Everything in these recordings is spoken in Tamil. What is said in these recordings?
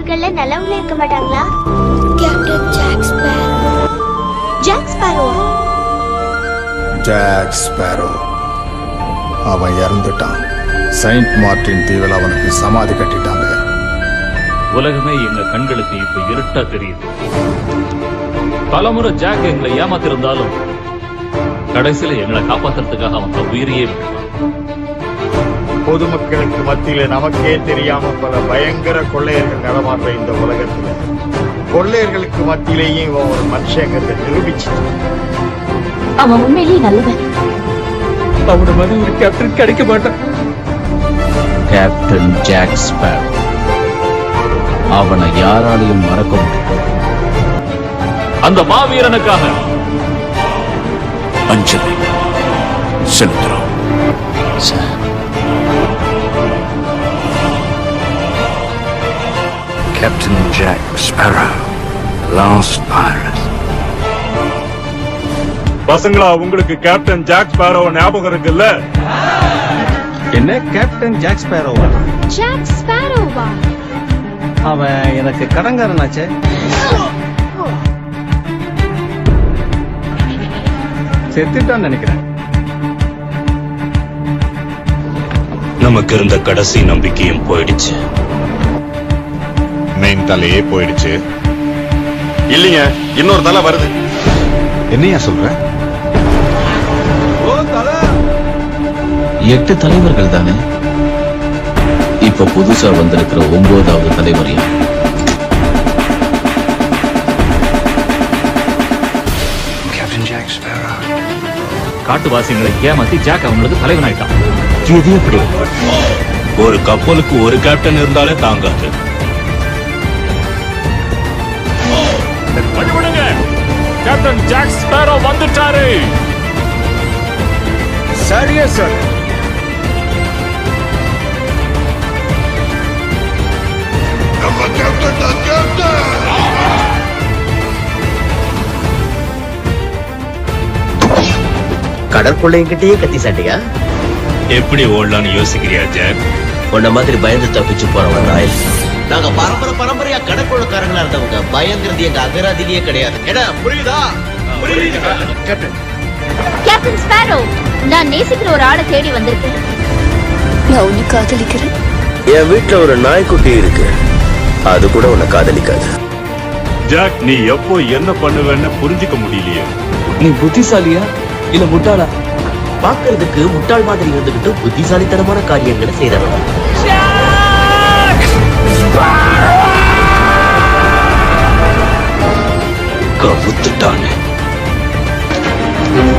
அவர்கள நல்லவங்களே இருக்க மாட்டாங்களா? Captain Jack Sparrow. Jack Sparrow? Jack Sparrow அவன் இறந்துட்டான். செயின்ட் மார்டின் தீவில் அவனுக்கு சமாதி கட்டிட்டாங்க. உலகமே எங்க கண்களுக்கு இப்ப இருட்டா தெரியுது. பலமுறை ஜாக் எங்களை ஏமாத்திருந்தாலும் கடைசியில எங்களை காப்பாத்துறதுக்காக அவன் தன் உயிரையே விட்டுட்டான். பொதுமக்களுக்கு மத்தியில நமக்கே தெரியாம பல பயங்கர கொள்ளையர்கள் நடமாடுற இந்த உலகத்துல கொள்ளையர்களுக்கு மத்தியிலேயும் இவன் ஒரு மனுஷங்கிறத நிரூபிச்சுட்டான். அவன் உண்மையிலேயே நல்லவன். அவனோட மாதிரி ஒரு கேப்டன் கிடைக்க மாட்டான். கேப்டன் ஜாக் ஸ்பேரோ அவனை யாராலையும் மறக்க முடியும். அந்த மாவீரனுக்காக அஞ்சலி செலுத்துறோம் sir. Captain Jack Sparrow, last pirate. பசங்களா, உங்களுக்கு கேப்டன் ஜாக் ஸ்பேரோ ஞாபகம் இருக்குல்ல? என்ன கேப்டன் ஜாக் ஸ்பேரோவா? ஜாக் ஸ்பேரோவா? அவன் எனக்கு கடங்காரனாச்சே. செத்துட்டான்னு நினைக்கிறேன். நமக்கு இருந்த கடைசி நம்பிக்கையும் போயிடுச்சு. மெயின் தலையே போயிடுச்சு. இல்லைங்க, இன்னொரு தலை வருது. என்னையா சொல்ற? 8 தலைவர்கள் தானே. இப்ப புதுசா வந்திருக்கிற 9வது தலைவர் யார்? Captain Jack Sparrow. காட்டுவாசிகளை ஏமாத்தி ஜாக் அவங்களுக்கு தலைவனாயிட்டான். இது எப்படி? ஒரு கப்பலுக்கு ஒரு கேப்டன் இருந்தாலே தாங்காது. கேப்டன் ஜாக் ஸ்பேரோ வந்துட்டாரு. சரியா சார். கடற்கொள்ளையங்கிட்டயே கத்தி சாட்டியா? எப்படி ஓடலான்னு யோசிக்கிறியா ஜாக்? உன்ன மாதிரி பயந்து தப்பிச்சு போறவன் நாயல். நாங்க பரம்பரையா கடற்கொள்ளைக்காரங்களா இருந்தவங்க. பயங்கிறது எங்க அகராதிலேயே கிடையாது. என்ன புரியுதா? கேப்டன் ஸ்பேரோ, நான் நேசிக்கிற ஒரு ஆளை தேடி வந்திருக்கேன். நான் உன்னை காதலிக்கிறேன். என் வீட்டுல ஒரு நாய்க்குட்டி இருக்கு. அது கூட உன்னை காதலிக்காது. ஜாக், நீ எப்போ என்ன பண்ணுவேன்னு புரிஞ்சுக்க முடியலையே. நீ புத்திசாலியா இல்ல முட்டாளா? பாக்குறதுக்கு முட்டாள் மாதிரி இருந்துகிட்டு புத்திசாலித்தனமான காரியங்களை செய்யறவன். கவுத்துட்டானே.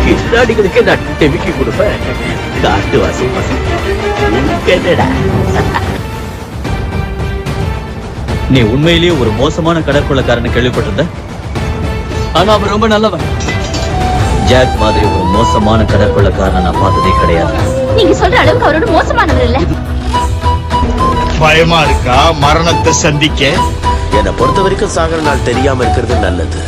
கில்லாடிகளுக்கு நான் டெமிக்கி கொடுப்பேன். காட்டுவாசி என்னடா? நீ உண்மையிலேயே ஒரு மோசமான கடற்கொள்ளைக்காரனை கேள்விப்பட்டிருந்த. ஆனா அவன் ரொம்ப நல்லவன். ஜாக் மாதிரி ஒரு மோசமான கடற்கொள்ளைக்காரனை நான் பார்த்ததே கிடையாது. நீங்க சொல்ற அளவுக்கு அவரோட மோசமானவர் இல்ல. பயமா இருக்கா மரணத்தை சந்திக்க? என்னை பொறுத்த வரைக்கும் சாகர நாள் தெரியாம இருக்கிறது நல்லது.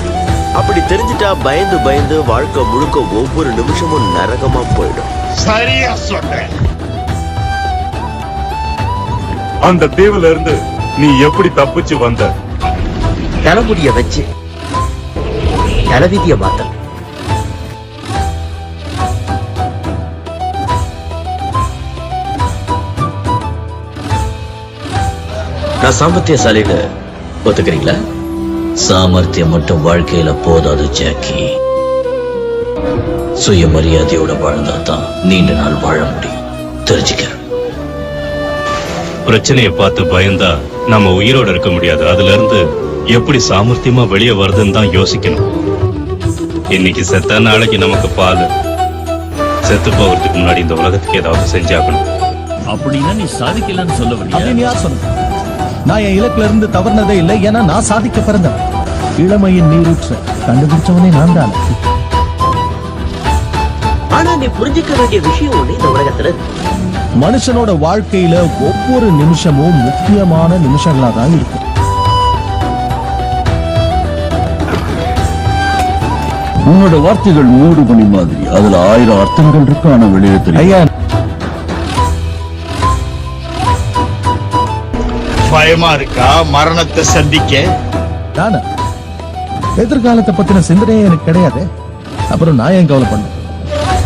அப்படி தெரிஞ்சுட்டா பயந்து பயந்து வாழ்க்கை முழுக்க ஒவ்வொரு நிமிஷமும் நரகமா போயிடும். சரியா சொன்ன. அந்த தீவுல இருந்து நீ எப்படி தப்பிச்சு வந்த? தலைமுடிய வச்சு தலைவிதிய மாத்த. நான் சாமர்த்தியசாலின்னு ஒத்துக்கிறீங்களா? சாமர்த்தியம் மட்டும் வாழ்க்கையில போதாது ஜாக்கி. சுயமரியாதையோட வாழ்ந்தா தான் நீண்ட நாள் வாழ முடியும். தெரிஞ்சுக்க. பிரச்சனையை பார்த்து பயந்தா நம்ம உயிரோட இருக்க முடியாது. அதுல இருந்து எப்படி சாமர்த்தியமா வெளியே வருதுன்னு தான் யோசிக்கணும். இன்னைக்கு செத்தா நாளைக்கு நமக்கு பால். செத்து போகிறதுக்கு முன்னாடி இந்த உலகத்துக்கு ஏதாவது செஞ்சாகணும். அப்படின்னா நீ சாதிக்கலான்னு சொல்ல அப்படின்னு யார் சொன்ன? நான் என் இலக்குல இருந்து தவறுனதே இல்லை. ஏன்னா நான் சாதிக்க பிறந்தவன். இளமையின் நீரூற்ற கண்டுபிடிச்சவனே நான் தான். ஆனா நீ புரிஞ்சுக்க வேண்டிய விஷயம் ஒண்ணு இந்த உலகத்துல. மனுஷனோட வாழ்க்கையில ஒவ்வொரு நிமிஷமும் முக்கியமான நிமிஷங்களா தான் இருக்கும். உன்னோட வார்த்தைகள் 100 மணி மாதிரி. அதுல 1000 அர்த்தங்கள் இருக்கு. ஆனா வெளியே தெரியும். ஐயா, பயமா இருக்கா மரணத்தை சந்திக்க? நானா எதிர்காலத்தை பத்தின சிந்தனையே எனக்கு கிடையாது. அப்புறம் நான் ஏன் கவலை பண்ணேன்?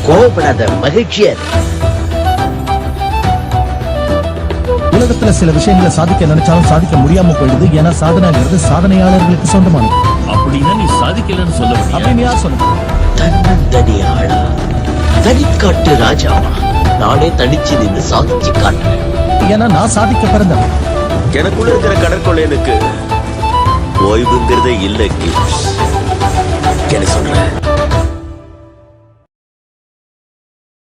கோவப்படாத, மகிழ்ச்சியா இரு. உலகத்துல சில விஷயங்களை சாதிக்க நினைச்சாலும் சாதிக்க முடியாம போயிடுது. ஏன்னா சாதனைங்கிறது சாதனையாளர்களுக்கு சொந்தமானது. அப்படின்னா நீ சாதிக்கலன்னு சொல்ல அப்படின்னு யார் சொன்ன? தன்னந்தனி ஆளா, தனிக்காட்டு ராஜாவா, நானே தனிச்சு நின்று சாதிச்சு காட்டுறேன். ஏன்னா நான் சாதிக்க பிறந்தவன். எனக்குள்ள இருக்கிற கடற்கொள்ளையனுக்கு ஓய்வுங்கிறதே இல்லை. என்ன சொல்றேன்?